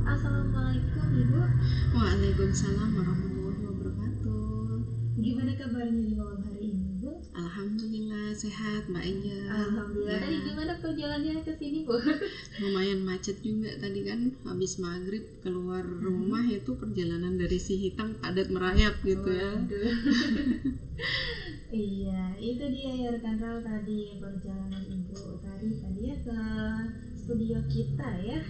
Assalamualaikum Ibu. Waalaikumsalam warahmatullahi wabarakatuh. Gimana kabarnya di malam hari ini Bu? Alhamdulillah sehat Mbak Angel. Alhamdulillah. Ya, Tadi gimana perjalanannya ke sini Bu? lumayan macet juga tadi kan, habis maghrib keluar rumah itu perjalanan dari Sihitang padat merayap gitu ya. Waduh. Iya, itu dia ya rekan Rau tadi perjalanan Ibu tadi ya ke studio kita ya.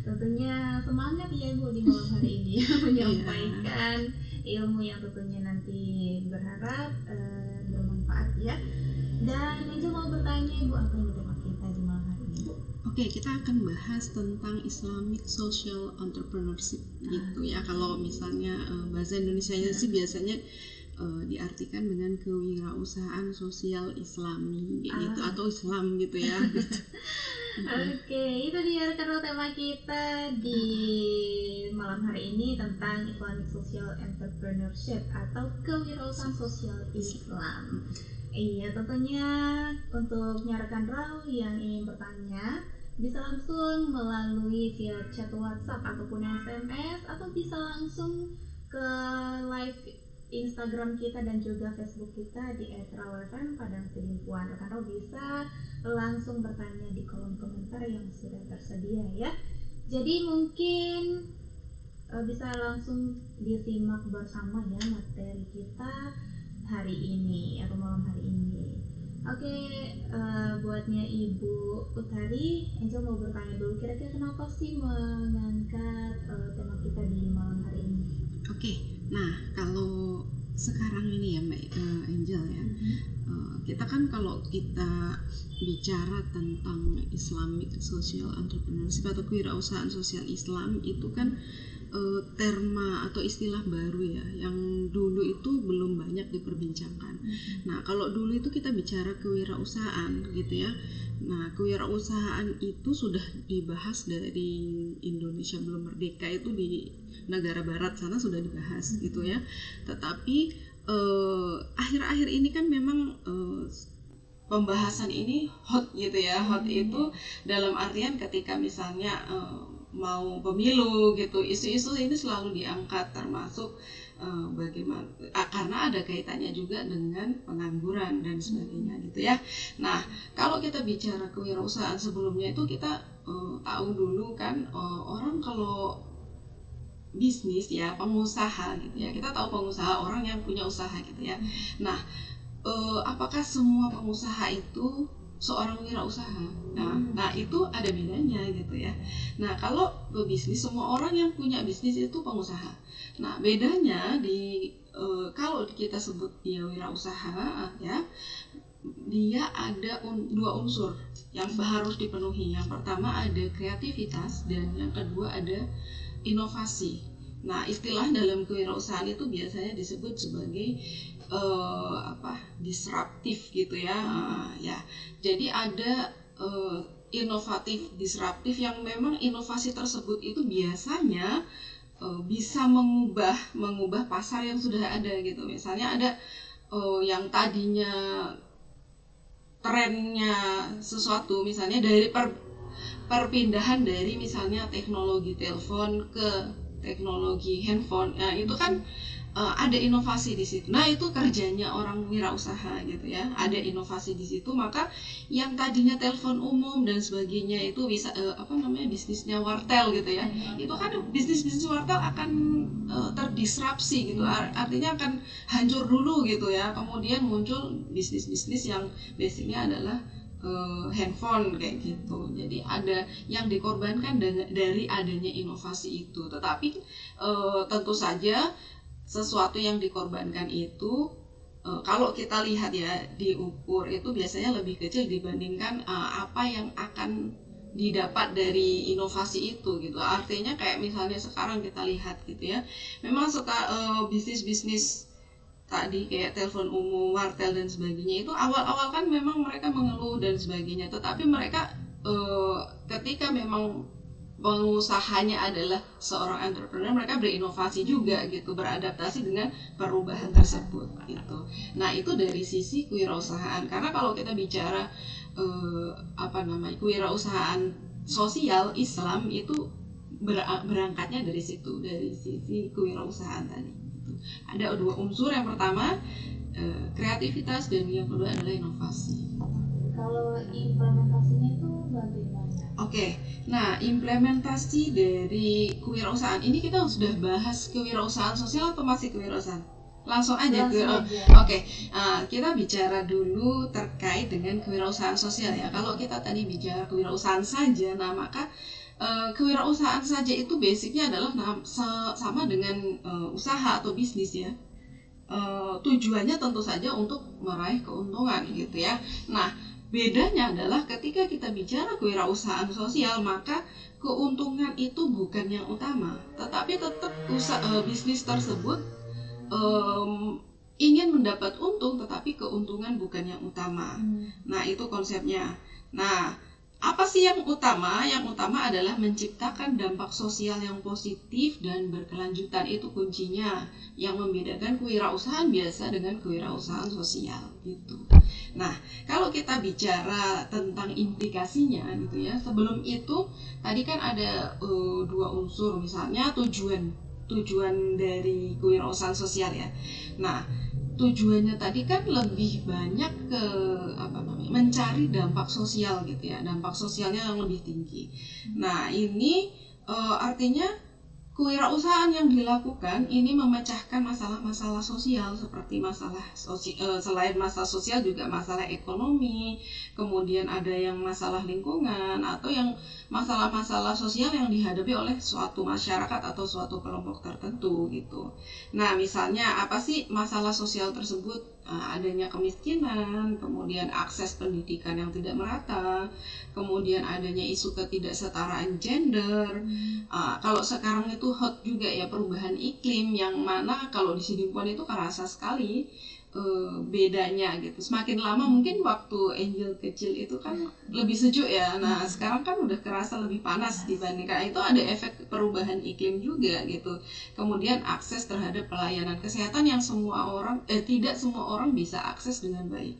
Tentunya semangat ya Bu di malam hari ini menyampaikan ilmu yang tentunya nanti berharap bermanfaat ya. Dan Angel mau bertanya Ibu, apa yang tema kita di malam hari ini Bu? Oke, kita akan bahas tentang Islamic Social Entrepreneurship gitu ya. Kalau misalnya bahasa Indonesianya sih biasanya diartikan dengan kewirausahaan sosial Islami gitu atau Islam gitu ya. Oke, itu dia rekan tema kita di malam hari ini tentang Islamic Social Entrepreneurship atau kewirausahaan sosial Islam. Iya, tentunya untuk rekan Rau yang ingin bertanya bisa langsung melalui via chat WhatsApp ataupun SMS, atau bisa langsung ke live Instagram kita dan juga Facebook kita di @rawfm Padang Sidimpuan. Rekan Rau bisa langsung bertanya di kolom komentar yang sudah tersedia ya. Jadi mungkin bisa langsung disimak bersama ya materi kita hari ini atau malam hari ini. Oke, buatnya Ibu Utari, Angel mau bertanya dulu, kira-kira kenapa sih mengangkat tema kita di malam hari ini? Oke, nah kalau sekarang ini ya Mbak Angel ya, kita kan kalau kita bicara tentang Islamic Social Entrepreneurship atau kewirausahaan sosial Islam itu kan terma atau istilah baru ya, yang dulu itu belum banyak diperbincangkan. Nah kalau dulu itu kita bicara kewirausahaan gitu ya. Nah kewirausahaan itu sudah dibahas dari Indonesia belum merdeka, itu di negara barat sana sudah dibahas gitu ya. Tetapi akhir-akhir ini kan memang pembahasan ini hot gitu ya. Hot itu dalam artian ketika misalnya mau pemilu gitu, isu-isu ini selalu diangkat, termasuk bagaimana karena ada kaitannya juga dengan pengangguran dan sebagainya gitu ya. Nah kalau kita bicara kewirausahaan sebelumnya itu kita tahu dulu kan, orang kalau bisnis ya, pengusaha gitu ya, kita tahu pengusaha orang yang punya usaha gitu ya. Nah apakah semua pengusaha itu seorang wirausaha? Nah itu ada bedanya gitu ya. Nah kalau bisnis, semua orang yang punya bisnis itu pengusaha. Nah bedanya di kalau kita sebut dia wirausaha ya, dia ada dua unsur yang harus dipenuhi. Yang pertama ada kreativitas dan yang kedua ada inovasi. Nah istilah dalam kewirausahaan itu biasanya disebut sebagai disruptif gitu ya. Ya jadi ada inovatif, disruptif, yang memang inovasi tersebut itu biasanya bisa mengubah pasar yang sudah ada gitu. Misalnya ada yang tadinya trennya sesuatu, misalnya dari perpindahan dari misalnya teknologi telepon ke teknologi handphone, nah itu kan ada inovasi di situ. Nah itu kerjanya orang wirausaha gitu ya, ada inovasi di situ. Maka yang tadinya telepon umum dan sebagainya itu bisa bisnisnya wartel gitu ya, itu kan bisnis wartel akan terdisrupsi gitu, artinya akan hancur dulu gitu ya. Kemudian muncul bisnis yang basicnya adalah handphone kayak gitu. Jadi ada yang dikorbankan dari adanya inovasi itu. Tetapi tentu saja sesuatu yang dikorbankan itu kalau kita lihat ya, diukur itu biasanya lebih kecil dibandingkan apa yang akan didapat dari inovasi itu gitu. Artinya kayak misalnya sekarang kita lihat gitu ya, memang bisnis tadi kayak telepon umum, wartel dan sebagainya itu awal-awal kan memang mereka mengeluh dan sebagainya, tetapi mereka ketika memang pengusahanya adalah seorang entrepreneur, mereka berinovasi juga gitu, beradaptasi dengan perubahan tersebut gitu. Nah itu dari sisi kewirausahaan. Karena kalau kita bicara kewirausahaan sosial Islam itu berangkatnya dari situ, dari sisi kewirausahaan tadi. Ada 2 unsur, yang pertama kreativitas dan yang kedua adalah inovasi. Kalau implementasinya itu bagaimana? Oke, nah implementasi dari kewirausahaan ini kita sudah bahas kewirausahaan sosial atau masih kewirausahaan? Langsung aja ke Oke. Kita bicara dulu terkait dengan kewirausahaan sosial ya. Kalau kita tadi bicara kewirausahaan saja, nah maka kewirausahaan saja itu basicnya adalah sama dengan usaha atau bisnis ya. Tujuannya tentu saja untuk meraih keuntungan gitu ya. Nah, bedanya adalah ketika kita bicara kewirausahaan sosial, maka keuntungan itu bukan yang utama, tetapi tetap bisnis tersebut ingin mendapat untung, tetapi keuntungan bukan yang utama. Nah, itu konsepnya. Nah, apa sih yang utama? Yang utama adalah menciptakan dampak sosial yang positif dan berkelanjutan. Itu kuncinya yang membedakan kewirausahaan biasa dengan kewirausahaan sosial gitu. Nah, kalau kita bicara tentang implikasinya gitu ya, sebelum itu tadi kan ada 2 unsur, misalnya tujuan dari kewirausahaan sosial ya. Nah, tujuannya tadi kan lebih banyak ke mencari dampak sosial gitu ya, dampak sosialnya yang lebih tinggi. Nah, ini artinya kewirausahaan yang dilakukan ini memecahkan masalah-masalah sosial, seperti selain masalah sosial juga masalah ekonomi, kemudian ada yang masalah lingkungan, atau yang masalah-masalah sosial yang dihadapi oleh suatu masyarakat atau suatu kelompok tertentu gitu. Nah, misalnya apa sih masalah sosial tersebut? Adanya kemiskinan, kemudian akses pendidikan yang tidak merata, kemudian adanya isu ketidaksetaraan gender. Kalau sekarang itu hot juga ya perubahan iklim, yang mana kalau di Sidimpuan itu kerasa sekali bedanya gitu. Semakin lama mungkin waktu Angel kecil itu kan lebih sejuk ya. Nah, sekarang kan udah kerasa lebih panas dibandingkan. Itu ada efek perubahan iklim juga gitu. Kemudian akses terhadap pelayanan kesehatan yang tidak semua orang bisa akses dengan baik.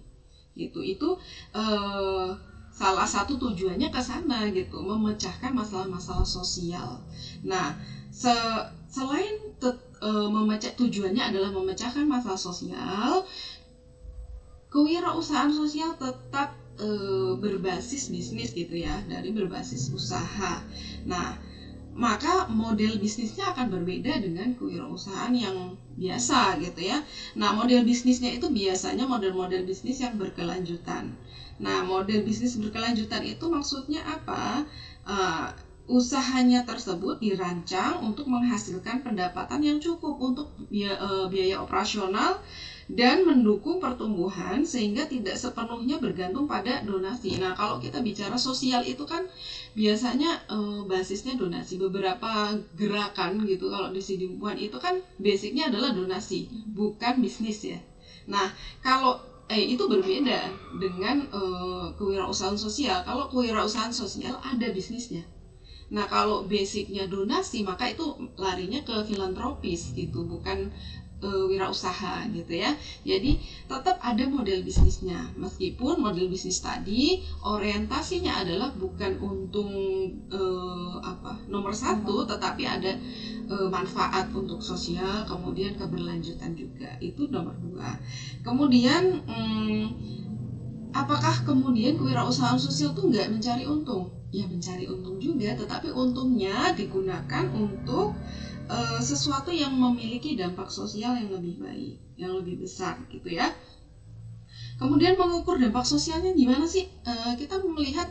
Gitu. Itu salah satu tujuannya ke sana gitu, memecahkan masalah-masalah sosial. Nah, selain tujuannya adalah memecahkan masalah sosial, kewirausahaan sosial tetap berbasis bisnis gitu ya, dari berbasis usaha. Nah, maka model bisnisnya akan berbeda dengan kewirausahaan yang biasa gitu ya. Nah, model bisnisnya itu biasanya model-model bisnis yang berkelanjutan. Nah, model bisnis berkelanjutan itu maksudnya apa? Usahanya tersebut dirancang untuk menghasilkan pendapatan yang cukup untuk biaya operasional dan mendukung pertumbuhan sehingga tidak sepenuhnya bergantung pada donasi. Nah, kalau kita bicara sosial itu kan biasanya basisnya donasi. Beberapa gerakan gitu kalau di Sidimpuan itu kan basicnya adalah donasi, bukan bisnis ya. Nah, kalau itu berbeda dengan kewirausahaan sosial. Kalau kewirausahaan sosial ada bisnisnya. Nah, kalau basicnya donasi, maka itu larinya ke filantropis gitu, bukan wirausaha gitu ya. Jadi tetap ada model bisnisnya, meskipun model bisnis tadi orientasinya adalah bukan untung nomor 1, tetapi ada manfaat untuk sosial, kemudian keberlanjutan juga, itu nomor 2. Kemudian apakah kemudian kewirausahaan sosial tuh nggak mencari untung? Ya, mencari untung juga, tetapi untungnya digunakan untuk sesuatu yang memiliki dampak sosial yang lebih baik, yang lebih besar gitu ya. Kemudian mengukur dampak sosialnya gimana sih? Kita melihat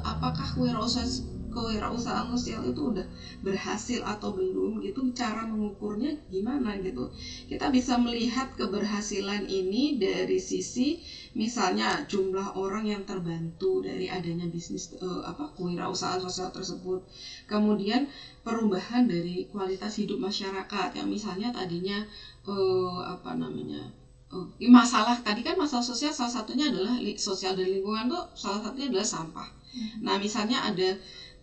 apakah kewirausahaan sosial itu udah berhasil atau belum gitu. Cara mengukurnya gimana gitu. Kita bisa melihat keberhasilan ini dari sisi misalnya jumlah orang yang terbantu dari adanya bisnis kewirausahaan sosial tersebut. Kemudian perubahan dari kualitas hidup masyarakat yang misalnya tadinya masalah tadi kan masalah sosial salah satunya adalah sosial dan lingkungan tuh salah satunya adalah sampah. Nah, misalnya ada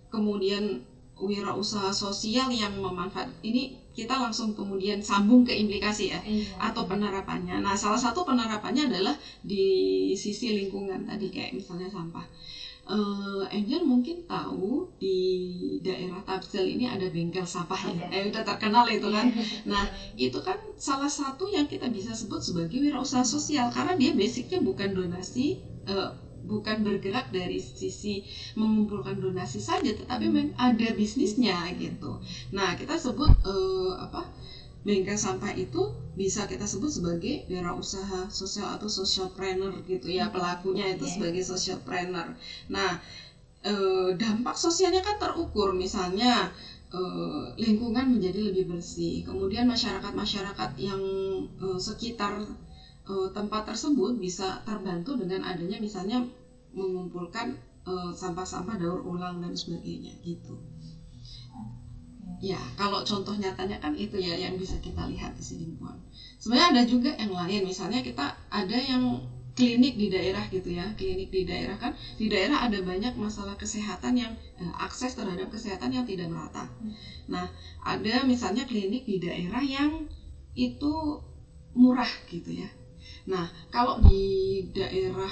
kemudian wirausaha sosial yang memanfaatkan ini, kita langsung kemudian sambung ke implikasi ya atau penerapannya. Nah, salah satu penerapannya adalah di sisi lingkungan tadi kayak misalnya sampah. Angel mungkin tahu di daerah Tapsel ini ada bengkel sampah ya, udah terkenal itu kan. Nah itu kan salah satu yang kita bisa sebut sebagai wirausaha sosial, karena dia basicnya bukan donasi, bukan bergerak dari sisi mengumpulkan donasi saja, tetapi ada bisnisnya gitu. Nah kita sebut bengkel sampah itu bisa kita sebut sebagai wirausaha sosial atau socialpreneur gitu ya, pelakunya itu sebagai socialpreneur. Nah dampak sosialnya kan terukur, misalnya lingkungan menjadi lebih bersih, kemudian masyarakat yang sekitar tempat tersebut bisa terbantu dengan adanya misalnya mengumpulkan sampah-sampah daur ulang dan sebagainya gitu. Ya, kalau contoh nyatanya kan itu ya yang bisa kita lihat di Sidimpuan. Sebenarnya ada juga yang lain, misalnya kita ada yang klinik di daerah gitu ya, klinik di daerah kan, di daerah ada banyak masalah kesehatan yang akses terhadap kesehatan yang tidak merata. Nah, ada misalnya klinik di daerah yang itu murah gitu ya. Nah, kalau di daerah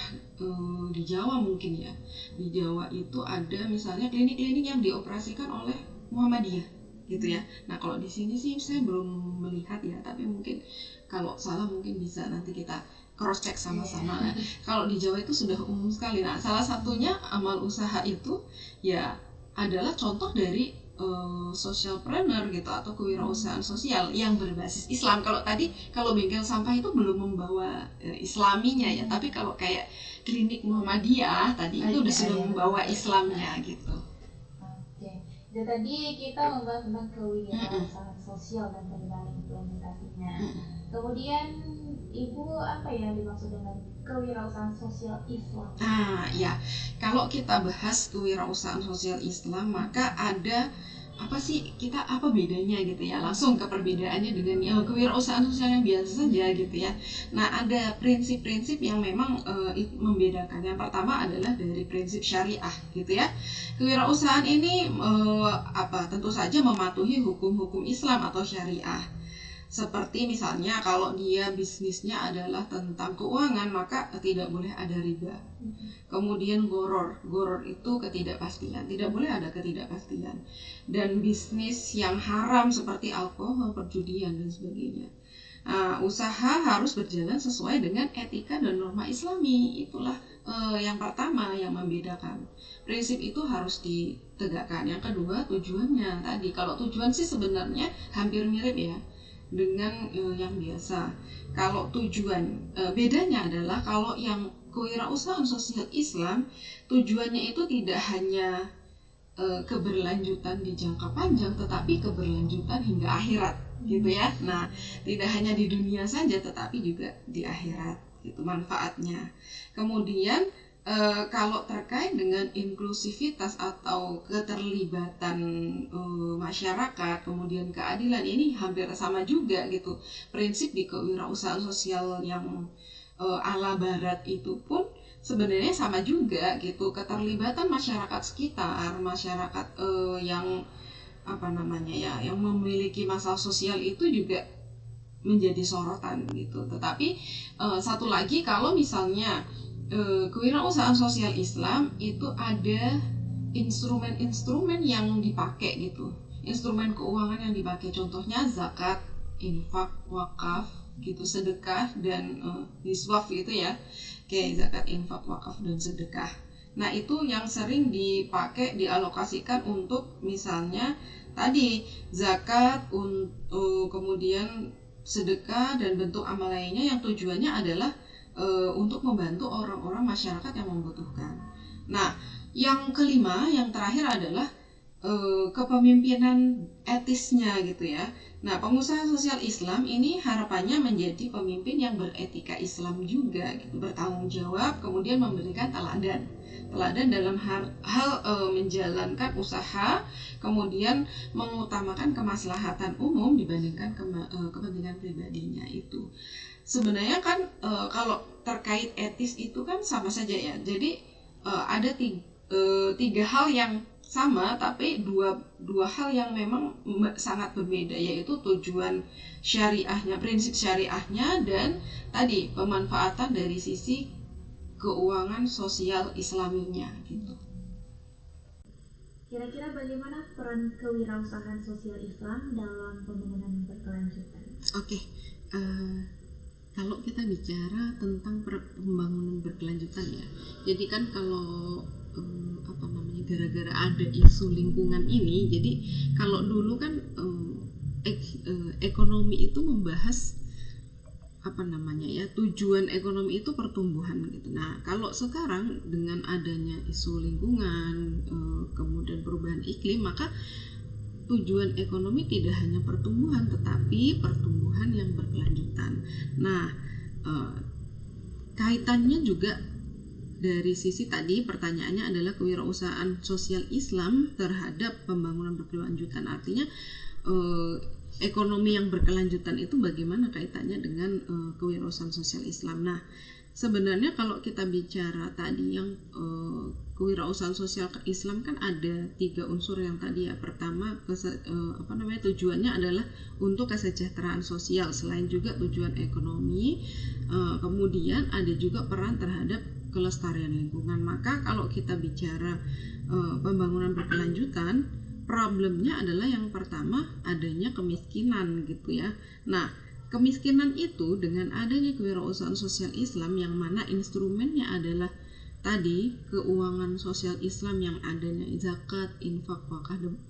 di Jawa mungkin ya, di Jawa itu ada misalnya klinik-klinik yang dioperasikan oleh Muhammadiyah gitu ya. Nah kalau di sini sih saya belum melihat ya, tapi mungkin kalau salah mungkin bisa nanti kita cross check sama-sama. Nah, kalau di Jawa itu sudah umum sekali. Nah salah satunya amal usaha itu ya adalah contoh dari socialpreneur gitu atau kewirausahaan sosial yang berbasis Islam. Kalau tadi kalau bengkel sampah itu belum membawa Islaminya ya, tapi kalau kayak klinik Muhammadiyah tadi itu sudah membawa Islamnya gitu. Jadi tadi kita membahas tentang kewirausahaan sosial dan bagaimana implementasinya. Kemudian Ibu apa yang dimaksud dengan kewirausahaan sosial Islam? Ya, kalau kita bahas kewirausahaan sosial Islam maka ada apa bedanya gitu ya, langsung ke perbedaannya dengan kewirausahaan sosial yang biasa saja gitu ya. Nah ada prinsip-prinsip yang memang membedakan. Yang pertama adalah dari prinsip syariah gitu ya. Kewirausahaan ini tentu saja mematuhi hukum-hukum Islam atau syariah. Seperti misalnya kalau dia bisnisnya adalah tentang keuangan maka tidak boleh ada riba. Kemudian goror itu ketidakpastian, tidak boleh ada ketidakpastian. Dan bisnis yang haram seperti alkohol, perjudian dan sebagainya. Usaha harus berjalan sesuai dengan etika dan norma Islami. Itulah yang pertama yang membedakan. Prinsip itu harus ditegakkan. Yang kedua tujuannya tadi. Kalau tujuan sih sebenarnya hampir mirip ya dengan yang biasa. Kalau tujuan bedanya adalah kalau yang kewirausahaan sosial Islam tujuannya itu tidak hanya keberlanjutan di jangka panjang, tetapi keberlanjutan hingga akhirat gitu ya. Nah tidak hanya di dunia saja tetapi juga di akhirat, itu manfaatnya. Kemudian kalau terkait dengan inklusivitas atau keterlibatan masyarakat, kemudian keadilan, ini hampir sama juga gitu. Prinsip di kewirausahaan sosial yang ala barat itu pun sebenarnya sama juga gitu. Keterlibatan masyarakat sekitar, masyarakat yang yang memiliki masalah sosial itu juga menjadi sorotan gitu. Tetapi satu lagi, kalau misalnya kewirausahaan sosial Islam itu ada instrumen-instrumen yang dipakai gitu, instrumen keuangan yang dipakai, contohnya zakat, infak, wakaf gitu, sedekah dan niswaf gitu ya. Oke, zakat, infak, wakaf dan sedekah. Nah itu yang sering dipakai, dialokasikan untuk misalnya tadi zakat, kemudian sedekah dan bentuk amal lainnya yang tujuannya adalah untuk membantu orang-orang masyarakat yang membutuhkan. Nah, yang kelima, yang terakhir adalah kepemimpinan etisnya gitu ya. Nah, pengusaha sosial Islam ini harapannya menjadi pemimpin yang beretika Islam juga gitu, bertanggung jawab, kemudian memberikan teladan dalam hal menjalankan usaha, kemudian mengutamakan kemaslahatan umum dibandingkan kepentingan pribadinya itu. Sebenarnya kan kalau terkait etis itu kan sama saja ya. Jadi ada tiga hal yang sama, tapi dua hal yang memang sangat berbeda, yaitu tujuan syariahnya, prinsip syariahnya, dan tadi pemanfaatan dari sisi keuangan sosial Islaminya gitu. Kira-kira bagaimana peran kewirausahaan sosial Islam dalam pembangunan berkelanjutan? Oke, kalau kita bicara tentang pembangunan berkelanjutan ya, jadi kan kalau gara-gara ada isu lingkungan ini, jadi kalau dulu kan ekonomi itu membahas tujuan ekonomi itu pertumbuhan gitu. Nah, kalau sekarang dengan adanya isu lingkungan, kemudian perubahan iklim, maka tujuan ekonomi tidak hanya pertumbuhan, tetapi pertumbuhan yang berkelanjutan. Nah, kaitannya juga dari sisi tadi pertanyaannya adalah kewirausahaan sosial Islam terhadap pembangunan berkelanjutan. Artinya ekonomi yang berkelanjutan itu bagaimana kaitannya dengan kewirausahaan sosial Islam. Nah, sebenarnya kalau kita bicara tadi yang kewirausahaan sosial Islam kan ada 3 unsur yang tadi ya. Pertama tujuannya adalah untuk kesejahteraan sosial, selain juga tujuan ekonomi. Kemudian ada juga peran terhadap kelestarian lingkungan. Maka kalau kita bicara pembangunan berkelanjutan, problemnya adalah yang pertama adanya kemiskinan gitu ya. Nah, kemiskinan itu dengan adanya kewirausahaan sosial Islam yang mana instrumennya adalah tadi keuangan sosial Islam yang adanya zakat, infak,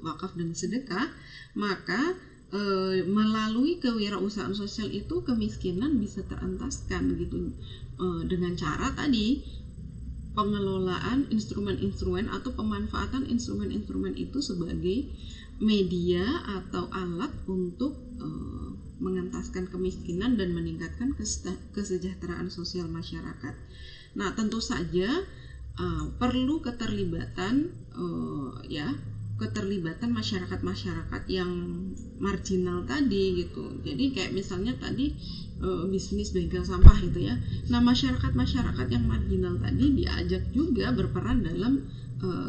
wakaf dan sedekah, maka melalui kewirausahaan sosial itu kemiskinan bisa terentaskan gitu dengan cara tadi pengelolaan instrumen-instrumen atau pemanfaatan instrumen-instrumen itu sebagai media atau alat untuk mengentaskan kemiskinan dan meningkatkan kesejahteraan sosial masyarakat. Nah, tentu saja perlu keterlibatan masyarakat-masyarakat yang marginal tadi gitu. Jadi kayak misalnya tadi bisnis bengkel sampah gitu ya. Nah, masyarakat-masyarakat yang marginal tadi diajak juga berperan dalam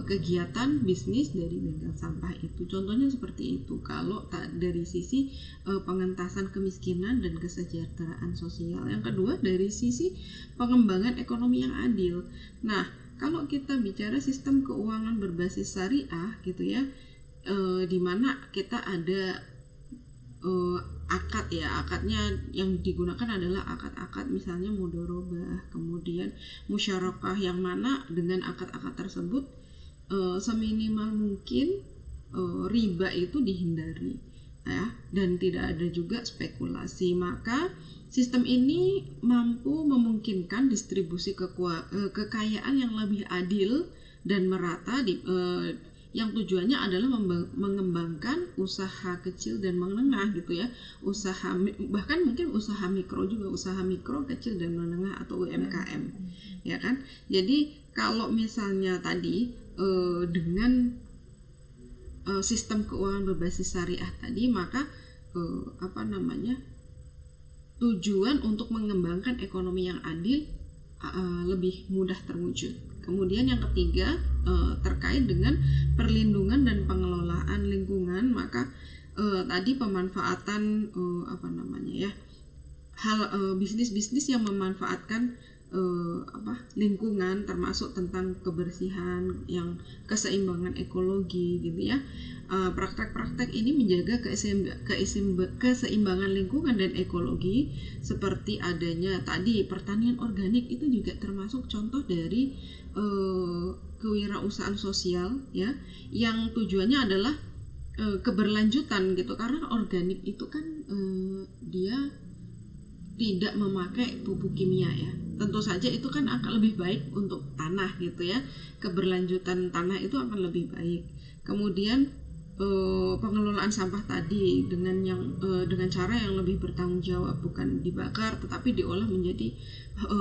kegiatan bisnis dari bengkel sampah itu. Contohnya seperti itu. Kalau dari sisi pengentasan kemiskinan dan kesejahteraan sosial. Yang kedua dari sisi pengembangan ekonomi yang adil. Nah, kalau kita bicara sistem keuangan berbasis syariah gitu ya, di mana kita ada akadnya yang digunakan adalah akad misalnya mudharabah, kemudian musyarakah, yang mana dengan akad-akad tersebut seminimal mungkin riba itu dihindari ya, dan tidak ada juga spekulasi. Maka sistem ini mampu memungkinkan distribusi kekayaan yang lebih adil dan merata yang tujuannya adalah mengembangkan usaha kecil dan menengah gitu ya, bahkan mungkin usaha mikro juga, usaha mikro, kecil dan menengah atau UMKM ya kan. Jadi kalau misalnya tadi dengan sistem keuangan berbasis syariah tadi, maka tujuan untuk mengembangkan ekonomi yang adil lebih mudah terwujud. Kemudian yang ketiga terkait dengan perlindungan dan pengelolaan lingkungan, maka tadi pemanfaatan bisnis-bisnis yang memanfaatkan lingkungan, termasuk tentang kebersihan, yang keseimbangan ekologi gitu ya. Praktek-praktek ini menjaga keseimbangan lingkungan dan ekologi, seperti adanya tadi pertanian organik, itu juga termasuk contoh dari kewirausahaan sosial ya, yang tujuannya adalah keberlanjutan gitu, karena organik itu kan dia tidak memakai pupuk kimia ya. Tentu saja itu kan akan lebih baik untuk tanah gitu ya, keberlanjutan tanah itu akan lebih baik. Kemudian pengelolaan sampah tadi dengan cara yang lebih bertanggung jawab, bukan dibakar tetapi diolah menjadi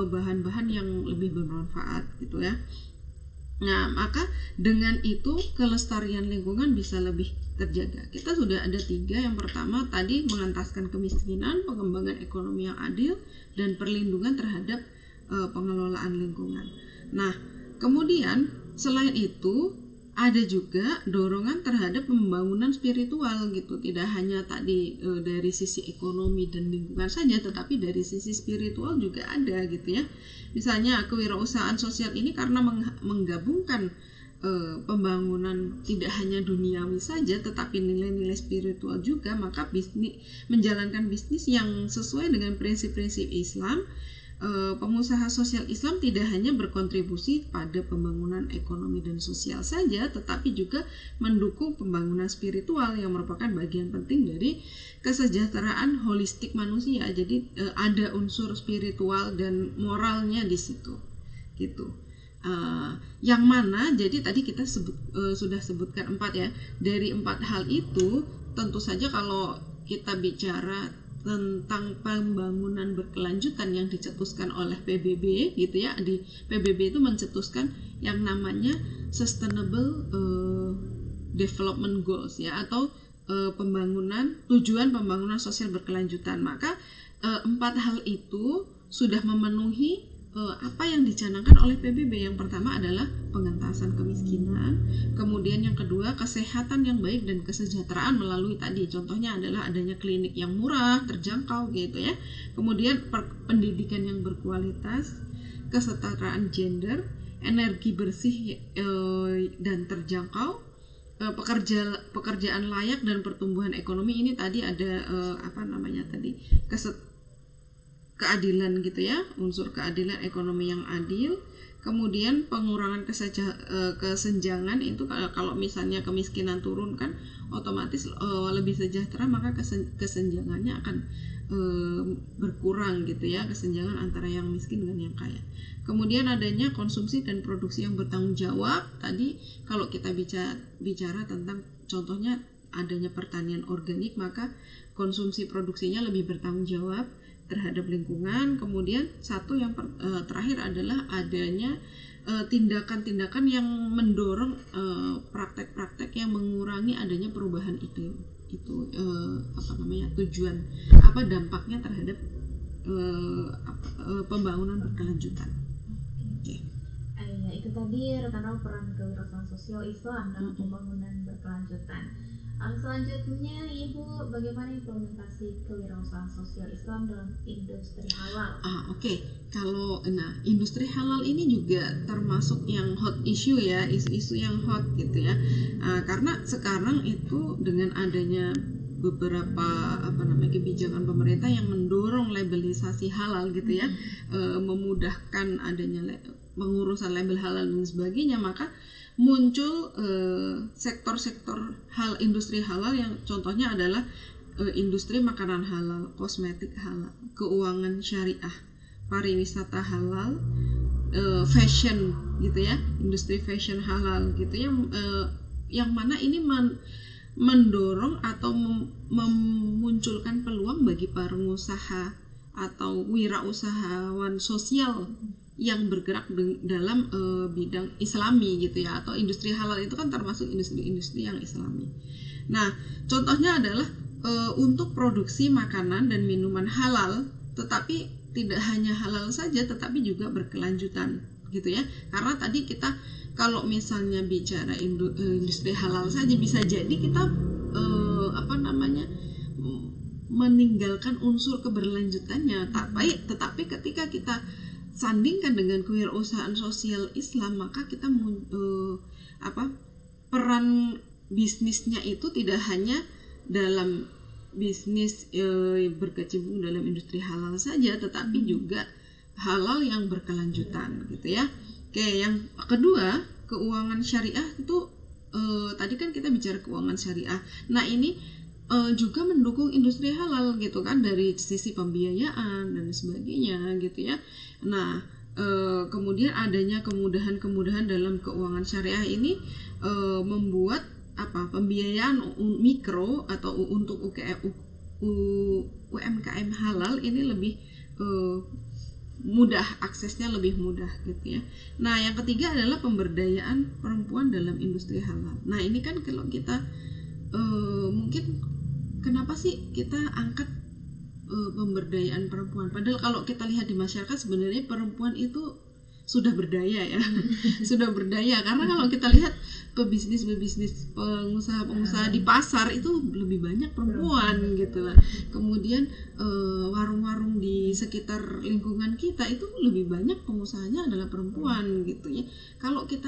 bahan-bahan yang lebih bermanfaat gitu ya. Nah, maka dengan itu kelestarian lingkungan bisa lebih terjaga. Kita sudah ada 3. Yang pertama tadi mengentaskan kemiskinan, pengembangan ekonomi yang adil, dan perlindungan terhadap pengelolaan lingkungan. Nah, kemudian selain itu ada juga dorongan terhadap pembangunan spiritual gitu, tidak hanya tadi dari sisi ekonomi dan lingkungan saja, tetapi dari sisi spiritual juga ada gitu ya. Misalnya kewirausahaan sosial ini karena menggabungkan pembangunan tidak hanya duniawi saja tetapi nilai-nilai spiritual juga, maka menjalankan bisnis yang sesuai dengan prinsip-prinsip Islam. Pengusaha sosial Islam tidak hanya berkontribusi pada pembangunan ekonomi dan sosial saja, tetapi juga mendukung pembangunan spiritual yang merupakan bagian penting dari kesejahteraan holistik manusia. Jadi ada unsur spiritual dan moralnya di situ, gitu. Yang mana jadi tadi kita sudah sebutkan 4 ya. Dari 4 hal itu tentu saja kalau kita bicara tentang pembangunan berkelanjutan yang dicetuskan oleh PBB gitu ya, di PBB itu mencetuskan yang namanya Sustainable Development Goals ya, atau tujuan pembangunan sosial berkelanjutan. Maka 4 hal itu sudah memenuhi apa yang dicanangkan oleh PBB. Yang pertama adalah pengentasan kemiskinan, kemudian yang kedua kesehatan yang baik dan kesejahteraan melalui tadi contohnya adalah adanya klinik yang murah, terjangkau gitu ya, kemudian pendidikan yang berkualitas, kesetaraan gender, energi bersih dan terjangkau, pekerjaan layak dan pertumbuhan ekonomi. Ini tadi ada keadilan gitu ya, unsur keadilan ekonomi yang adil, kemudian pengurangan kesenjangan. Itu kalau misalnya kemiskinan turun kan otomatis lebih sejahtera, maka kesenjangannya akan berkurang gitu ya, kesenjangan antara yang miskin dengan yang kaya. Kemudian adanya konsumsi dan produksi yang bertanggung jawab. Tadi kalau kita bicara tentang contohnya adanya pertanian organik, maka konsumsi produksinya lebih bertanggung jawab terhadap lingkungan. Kemudian satu yang terakhir adalah adanya tindakan-tindakan yang mendorong praktek-praktek yang mengurangi adanya perubahan iklim. Itu tujuan dampaknya terhadap pembangunan berkelanjutan. Okay. Ya, itu tadi rekan-rekan peran kewirausahaan sosial Islam dalam pembangunan berkelanjutan. Selanjutnya, Ibu, bagaimana implementasi kewirausahaan sosial Islam dalam industri halal? Oke. Kalau industri halal ini juga termasuk yang hot issue ya, isu-isu yang hot gitu ya. Karena sekarang itu dengan adanya beberapa kebijakan pemerintah yang mendorong labelisasi halal gitu ya, memudahkan adanya pengurusan label halal dan sebagainya, maka muncul sektor-sektor industri halal yang contohnya adalah industri makanan halal, kosmetik halal, keuangan syariah, pariwisata halal, fashion gitu ya, industri fashion halal gitu ya, yang mana ini mendorong atau memunculkan peluang bagi para pengusaha atau wirausahawan sosial yang bergerak dalam bidang islami gitu ya, atau industri halal itu kan termasuk industri-industri yang islami. Nah, contohnya adalah untuk produksi makanan dan minuman halal, tetapi tidak hanya halal saja tetapi juga berkelanjutan gitu ya. Karena tadi kita kalau misalnya bicara industri halal saja bisa jadi kita meninggalkan unsur keberlanjutannya, tetapi ketika kita sandingkan dengan kewirausahaan sosial Islam, maka kita peran bisnisnya itu tidak hanya dalam bisnis berkecimpung dalam industri halal saja, tetapi juga halal yang berkelanjutan gitu ya. Oke, yang kedua, keuangan syariah itu tadi kan kita bicara keuangan syariah. Nah, ini juga mendukung industri halal gitu kan, dari sisi pembiayaan dan sebagainya gitu ya. Nah, kemudian adanya kemudahan-kemudahan dalam keuangan syariah ini membuat pembiayaan mikro atau untuk UMKM halal ini lebih mudah, aksesnya lebih mudah gitu ya. Nah, yang ketiga adalah pemberdayaan perempuan dalam industri halal. Nah, ini kan kalau kita mungkin kenapa sih kita angkat pemberdayaan perempuan? Padahal kalau kita lihat di masyarakat sebenarnya perempuan itu sudah berdaya ya. Sudah berdaya, karena kalau kita lihat pebisnis pengusaha di pasar itu lebih banyak perempuan gitu lah. Kemudian warung-warung di sekitar lingkungan kita itu lebih banyak pengusahanya adalah perempuan gitu ya. Kalau kita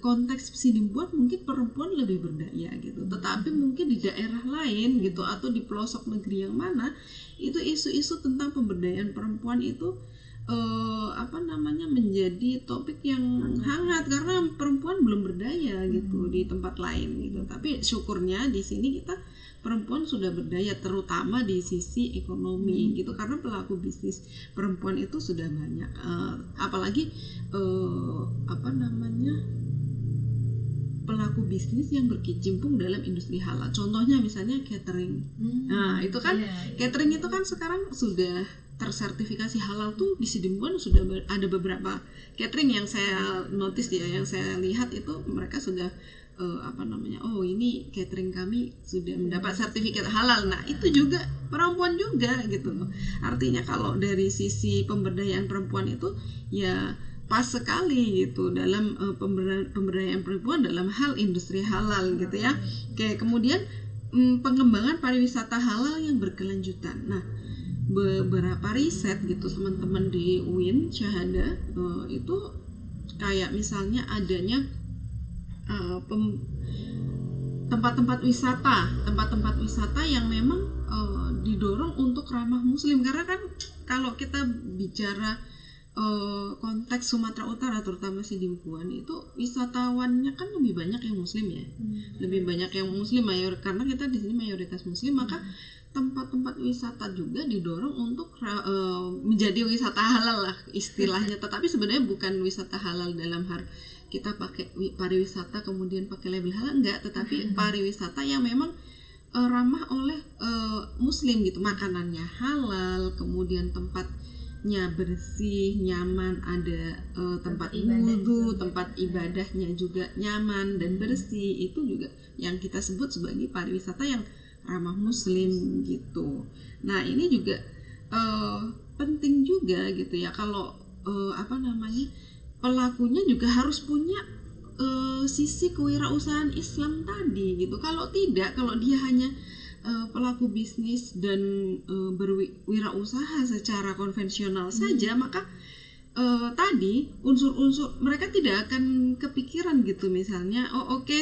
konteks Sidimpuan mungkin perempuan lebih berdaya gitu, tetapi mungkin di daerah lain gitu atau di pelosok negeri yang mana itu isu-isu tentang pemberdayaan perempuan itu menjadi topik yang hangat karena perempuan belum berdaya gitu di tempat lain gitu. Tapi syukurnya di sini kita perempuan sudah berdaya, terutama di sisi ekonomi gitu, karena pelaku bisnis perempuan itu sudah banyak, apalagi pelaku bisnis yang berkecimpung dalam industri halal. Contohnya misalnya catering. Nah, itu kan catering itu kan sekarang sudah tersertifikasi halal tuh di Sidimpuan sudah ada beberapa catering yang saya notice ya, yang saya lihat itu mereka sudah oh ini catering kami sudah mendapat sertifikat halal. Nah, itu juga perempuan juga gitu loh. Artinya kalau dari sisi pemberdayaan perempuan itu ya pas sekali gitu dalam pemberdayaan perempuan dalam hal industri halal gitu ya. Oke, kemudian pengembangan pariwisata halal yang berkelanjutan. Nah, beberapa riset gitu teman-teman di UIN Syahada itu kayak misalnya adanya tempat-tempat wisata yang memang didorong untuk ramah muslim, karena kan kalau kita bicara konteks Sumatera Utara terutama Sidimpuan itu wisatawannya kan lebih banyak yang muslim ya, lebih banyak yang muslim karena kita di sini mayoritas muslim, maka tempat-tempat wisata juga didorong untuk menjadi wisata halal lah istilahnya. Tetapi sebenarnya bukan wisata halal dalam hal kita pakai pariwisata kemudian pakai label halal, enggak, tetapi pariwisata yang memang ramah oleh muslim gitu, makanannya halal, kemudian tempatnya bersih, nyaman, ada tempat wudhu, tempat ibadahnya juga nyaman dan bersih. Itu juga yang kita sebut sebagai pariwisata yang ramah muslim gitu. Nah, ini juga penting juga gitu ya, kalau pelakunya juga harus punya sisi kewirausahaan Islam tadi gitu. Kalau tidak, kalau dia hanya pelaku bisnis dan berwirausaha secara konvensional saja, maka tadi unsur-unsur mereka tidak akan kepikiran gitu, misalnya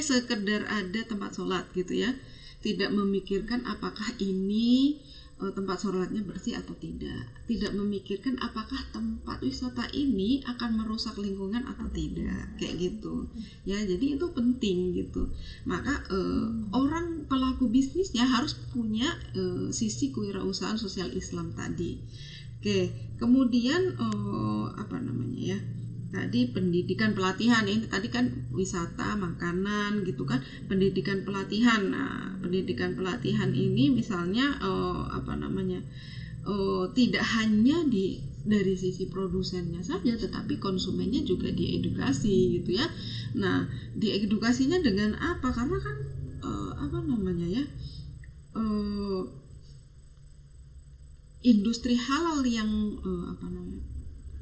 sekedar ada tempat sholat gitu ya, tidak memikirkan apakah ini tempat sholatnya bersih atau tidak memikirkan apakah tempat wisata ini akan merusak lingkungan atau tidak, kayak gitu ya. Jadi itu penting gitu. Maka orang pelaku bisnis ya harus punya sisi kewirausahaan sosial Islam tadi. Oke, kemudian tadi pendidikan pelatihan, ini tadi kan wisata, makanan gitu kan, pendidikan pelatihan. Nah, pendidikan pelatihan ini misalnya tidak hanya dari sisi produsennya saja, tetapi konsumennya juga diedukasi gitu ya. Nah, diedukasinya dengan apa? Karena kan industri halal yang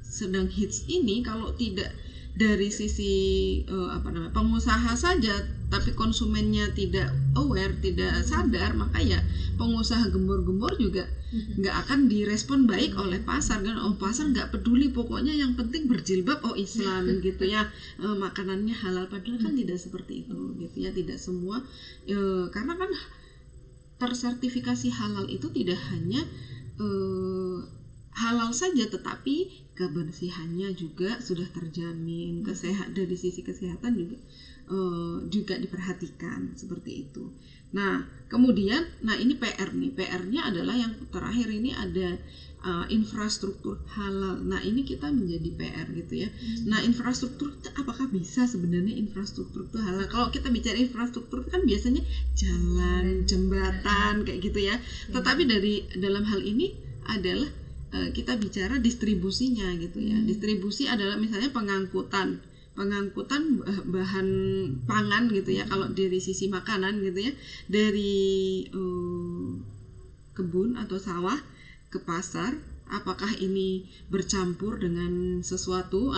sedang hits ini, kalau tidak dari sisi pengusaha saja, tapi konsumennya tidak aware, tidak sadar, maka ya pengusaha gembor-gembor juga nggak akan direspon baik oleh pasar kan. Pasar nggak peduli, pokoknya yang penting berjilbab, Islam gitu ya, makanannya halal, padahal kan tidak seperti itu gitu ya. Tidak semua karena kan tersertifikasi halal itu tidak hanya halal saja, tetapi kebersihannya juga sudah terjamin, dari sisi kesehatan juga diperhatikan seperti itu. Nah, kemudian ini PR-nya adalah yang terakhir ini ada infrastruktur halal. Nah, ini kita menjadi PR gitu ya. Nah, infrastruktur apakah bisa sebenarnya infrastruktur itu halal? Kalau kita bicara infrastruktur kan biasanya jalan, jembatan kayak gitu ya. Tetapi dalam hal ini adalah kita bicara distribusinya gitu ya. Distribusi adalah misalnya pengangkutan bahan pangan gitu ya, kalau dari sisi makanan gitu ya, dari kebun atau sawah ke pasar, apakah ini bercampur dengan sesuatu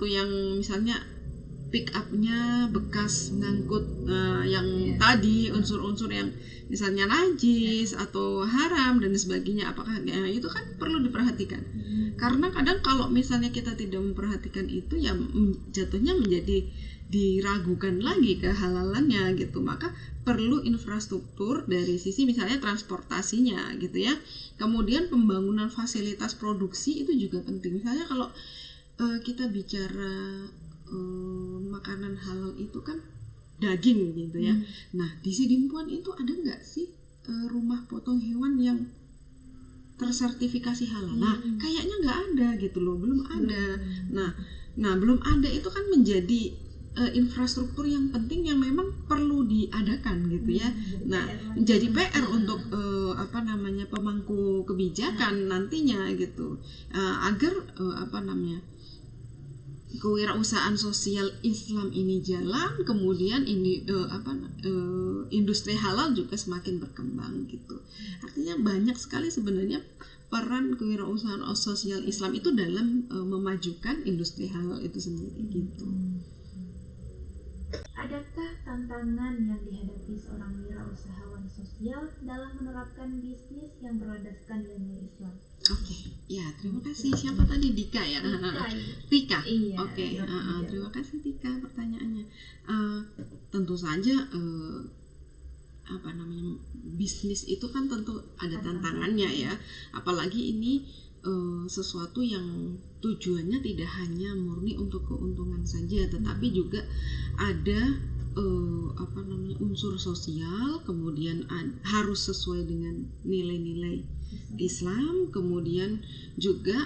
yang misalnya pick up-nya bekas ngangkut yang tadi unsur-unsur yang misalnya najis atau haram dan sebagainya, apakah itu kan perlu diperhatikan. Karena kadang kalau misalnya kita tidak memperhatikan itu ya jatuhnya menjadi diragukan lagi kehalalannya gitu. Maka perlu infrastruktur dari sisi misalnya transportasinya gitu ya. Kemudian pembangunan fasilitas produksi itu juga penting. Misalnya kalau kita bicara makanan halal itu kan daging gitu ya. Nah di Sidimpuan itu ada nggak sih rumah potong hewan yang tersertifikasi halal? Nah kayaknya nggak ada gitu loh, belum ada. Nah belum ada itu kan menjadi infrastruktur yang penting yang memang perlu diadakan gitu ya. Nah menjadi PR untuk pemangku kebijakan nantinya gitu, agar kewirausahaan sosial Islam ini jalan, kemudian ini industri halal juga semakin berkembang gitu. Artinya banyak sekali sebenarnya peran kewirausahaan sosial Islam itu dalam memajukan industri halal itu sendiri gitu. Adakah tantangan yang dihadapi seorang wirausahawan sosial dalam menerapkan bisnis yang berlandaskan nilai Islam? Oke, ya terima kasih. Siapa tadi? Dika ya? Tika. Iya. Oke, terima kasih Tika pertanyaannya. Tentu saja bisnis itu kan tentu ada tantangannya ya. Apalagi ini sesuatu yang tujuannya tidak hanya murni untuk keuntungan saja, tetapi juga ada unsur sosial, kemudian harus sesuai dengan nilai-nilai Islam, kemudian juga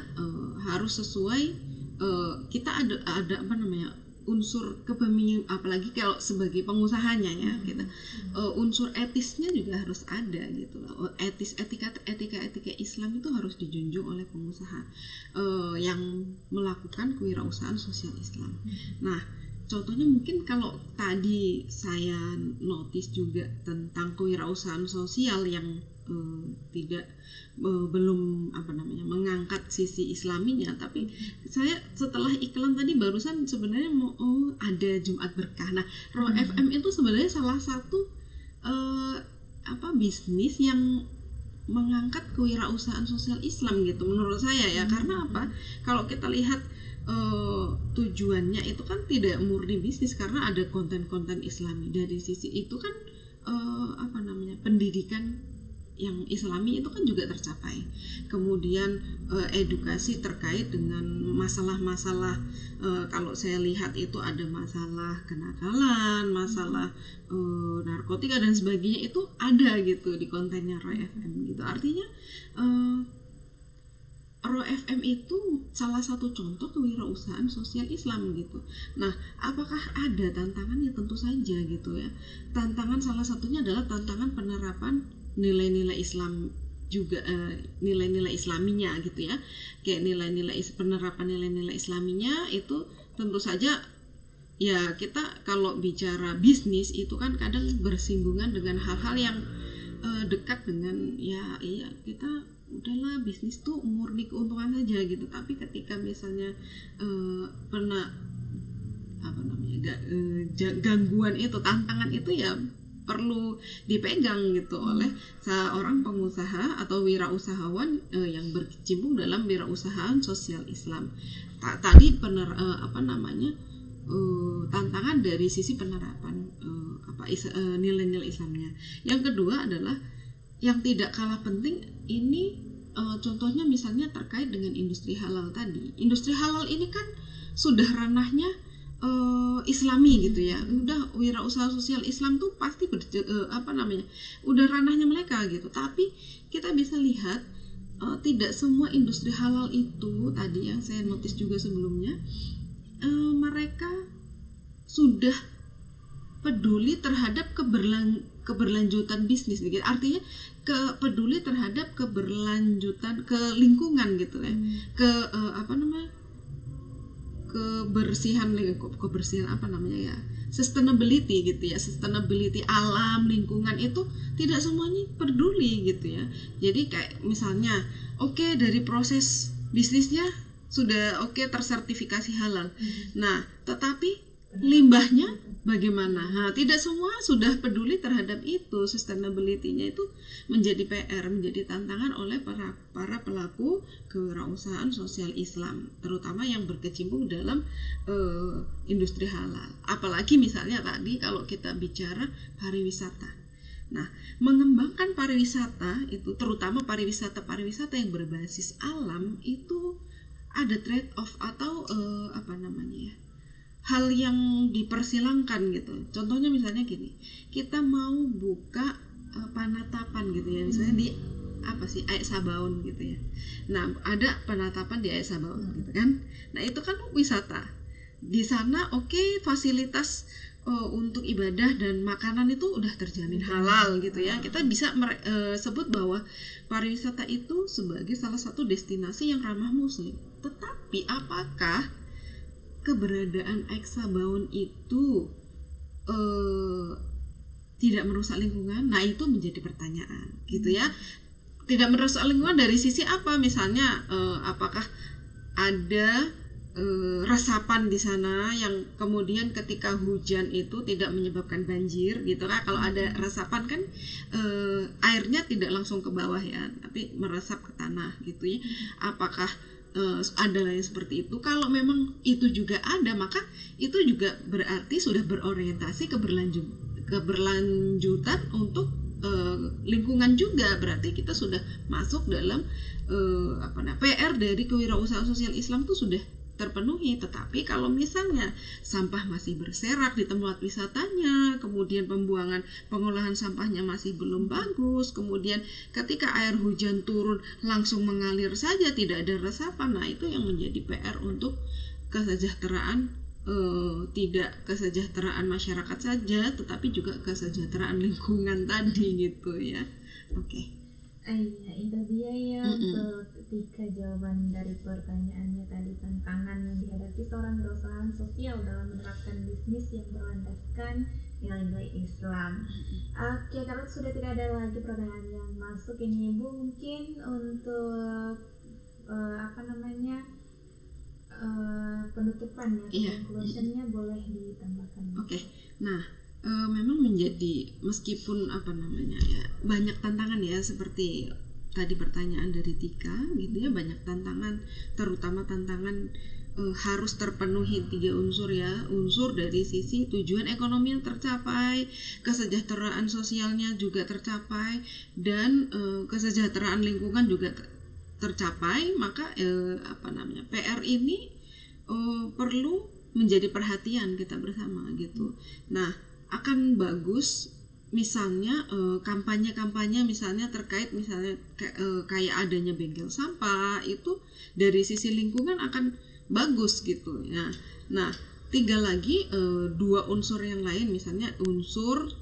harus sesuai kita ada unsur kepemimpinan, apalagi kalau sebagai pengusahanya ya kita unsur etisnya juga harus ada gitu loh. Etika Islam itu harus dijunjung oleh pengusaha yang melakukan kewirausahaan sosial Islam. Nah contohnya mungkin kalau tadi saya notice juga tentang kewirausahaan sosial yang belum mengangkat sisi Islaminya, tapi saya setelah iklan tadi barusan sebenarnya ada Jumat Berkah. Nah, Roh FM itu sebenarnya salah satu bisnis yang mengangkat kewirausahaan sosial Islam gitu menurut saya ya. Karena apa? Kalau kita lihat tujuannya itu kan tidak murni bisnis, karena ada konten-konten Islami. Dari sisi itu kan pendidikan yang Islami itu kan juga tercapai. Kemudian edukasi terkait dengan masalah-masalah, kalau saya lihat itu ada masalah kenakalan, masalah narkotika dan sebagainya, itu ada gitu di kontennya Roh FM gitu. Artinya Roh FM itu salah satu contoh kewirausahaan sosial Islam gitu. Nah, apakah ada tantangannya? Tentu saja gitu ya. Tantangan salah satunya adalah tantangan penerapan nilai-nilai Islam juga, nilai-nilai Islaminya gitu ya. Kayak penerapan nilai-nilai Islaminya itu tentu saja ya, kita kalau bicara bisnis itu kan kadang bersinggungan dengan hal-hal yang dekat dengan ya kita udahlah bisnis tuh murni keuntungan saja gitu. Tapi ketika misalnya gangguan itu, tantangan itu ya perlu dipegang gitu oleh seorang pengusaha atau wirausahawan yang berkecimpung dalam wirausahaan sosial Islam. Tadi tantangan dari sisi penerapan nilai-nilai Islamnya. Yang kedua adalah yang tidak kalah penting ini, contohnya misalnya terkait dengan industri halal tadi. Industri halal ini kan sudah ranahnya Islami gitu ya. Udah wirausaha sosial Islam tuh pasti udah ranahnya mereka gitu. Tapi kita bisa lihat tidak semua industri halal itu tadi yang saya notice juga sebelumnya, mereka sudah peduli terhadap keberlanjutan bisnis gitu. Artinya peduli terhadap keberlanjutan ke lingkungan gitu ya. Ke kebersihan apa namanya ya, sustainability gitu ya, sustainability alam lingkungan itu tidak semuanya peduli gitu ya. Jadi kayak misalnya dari proses bisnisnya sudah tersertifikasi halal. Nah, tetapi limbahnya bagaimana? Nah, tidak semua sudah peduli terhadap itu. Sustainability-nya itu menjadi PR, menjadi tantangan oleh para pelaku kewirausahaan sosial Islam, terutama yang berkecimpung dalam industri halal. Apalagi misalnya tadi kalau kita bicara pariwisata. Nah, mengembangkan pariwisata itu, terutama pariwisata yang berbasis alam, itu ada trade off atau hal yang dipersilangkan gitu. Contohnya misalnya gini, kita mau buka penatapan gitu ya, misalnya di Aek Sabaun gitu ya. Nah, ada penatapan di Aek Sabaun gitu kan. Nah, itu kan wisata. Di sana fasilitas untuk ibadah dan makanan itu udah terjamin halal gitu ya. Kita bisa sebut bahwa pariwisata itu sebagai salah satu destinasi yang ramah muslim. Tetapi apakah keberadaan Aek Sabaun itu tidak merusak lingkungan? Nah, itu menjadi pertanyaan gitu ya. Tidak merusak lingkungan dari sisi apa? Misalnya apakah ada resapan di sana yang kemudian ketika hujan itu tidak menyebabkan banjir gitu kan? Kalau ada resapan kan airnya tidak langsung ke bawah ya, tapi meresap ke tanah gitu ya. Apakah ada yang seperti itu? Kalau memang itu juga ada, maka itu juga berarti sudah berorientasi keberlanjutan untuk lingkungan juga. Berarti kita sudah masuk dalam PR dari kewirausahaan sosial Islam itu sudah terpenuhi. Tetapi kalau misalnya sampah masih berserak di tempat wisatanya, kemudian pengolahan sampahnya masih belum bagus, kemudian ketika air hujan turun langsung mengalir saja, tidak ada resapan, nah itu yang menjadi PR untuk kesejahteraan, tidak kesejahteraan masyarakat saja, tetapi juga kesejahteraan lingkungan tadi gitu ya. Iya, itu dia ya untuk 3 jawaban dari pertanyaannya tadi, tantangan yang dihadapi seorang wirausahaan sosial dalam menerapkan bisnis yang berlandaskan nilai-nilai Islam. Oke, kalau sudah tidak ada lagi pertanyaan yang masuk ini, Ibu mungkin untuk penutupan ya, conclusionnya boleh ditambahkan. Nah, memang menjadi, meskipun banyak tantangan ya, seperti tadi pertanyaan dari Tika gitu ya, banyak tantangan, terutama tantangan harus terpenuhi 3 unsur ya, unsur dari sisi tujuan ekonomi yang tercapai, kesejahteraan sosialnya juga tercapai, dan kesejahteraan lingkungan juga tercapai. Maka PR ini perlu menjadi perhatian kita bersama gitu. Nah, akan bagus misalnya kampanye-kampanye misalnya terkait misalnya kayak adanya bengkel sampah, itu dari sisi lingkungan akan bagus gitu ya. Nah, tinggal lagi 2 unsur yang lain, misalnya unsur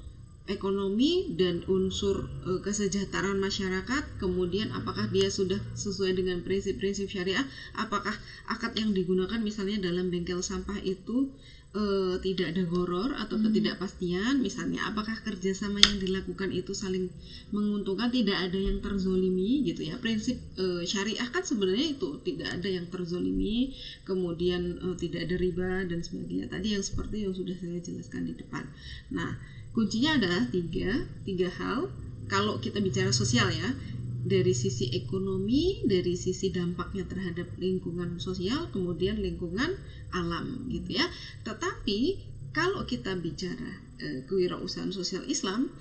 ekonomi dan unsur kesejahteraan masyarakat. Kemudian apakah dia sudah sesuai dengan prinsip-prinsip syariah, apakah akad yang digunakan misalnya dalam bengkel sampah itu tidak ada gharar atau ketidakpastian, misalnya apakah kerjasama yang dilakukan itu saling menguntungkan, tidak ada yang terzolimi gitu ya. Prinsip syariah kan sebenarnya itu tidak ada yang terzolimi, kemudian tidak ada riba dan sebagainya tadi, yang seperti yang sudah saya jelaskan di depan. Nah, kuncinya adalah tiga hal kalau kita bicara sosial ya, dari sisi ekonomi, dari sisi dampaknya terhadap lingkungan sosial, kemudian lingkungan alam gitu ya. Tetapi kalau kita bicara kewirausahaan sosial Islam,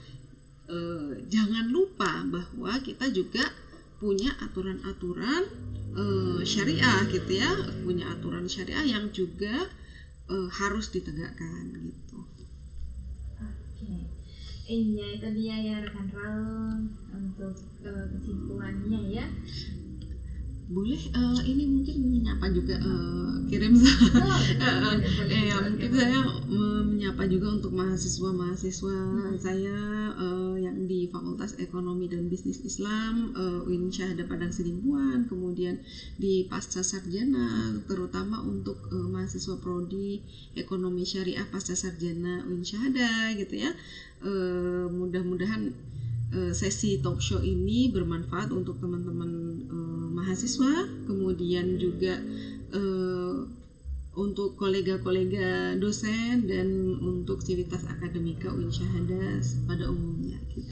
jangan lupa bahwa kita juga punya aturan-aturan syariah gitu ya, punya aturan syariah yang juga harus ditegakkan gitu. Iya, itu dia ya rekan Raul untuk kesimpulannya ya. Boleh ini mungkin menyapa juga kirim mungkin saya menyapa juga untuk mahasiswa saya yang di Fakultas Ekonomi dan Bisnis Islam UIN Syahada Padang Sidimpuan, kemudian di pasca sarjana, terutama untuk mahasiswa mahasiswa prodi ekonomi syariah pasca sarjana UIN Syahada gitu ya. Mudah-mudahan sesi talk show ini bermanfaat untuk teman-teman mahasiswa, kemudian juga untuk kolega-kolega dosen dan untuk civitas akademika UIN Syahada pada umumnya gitu.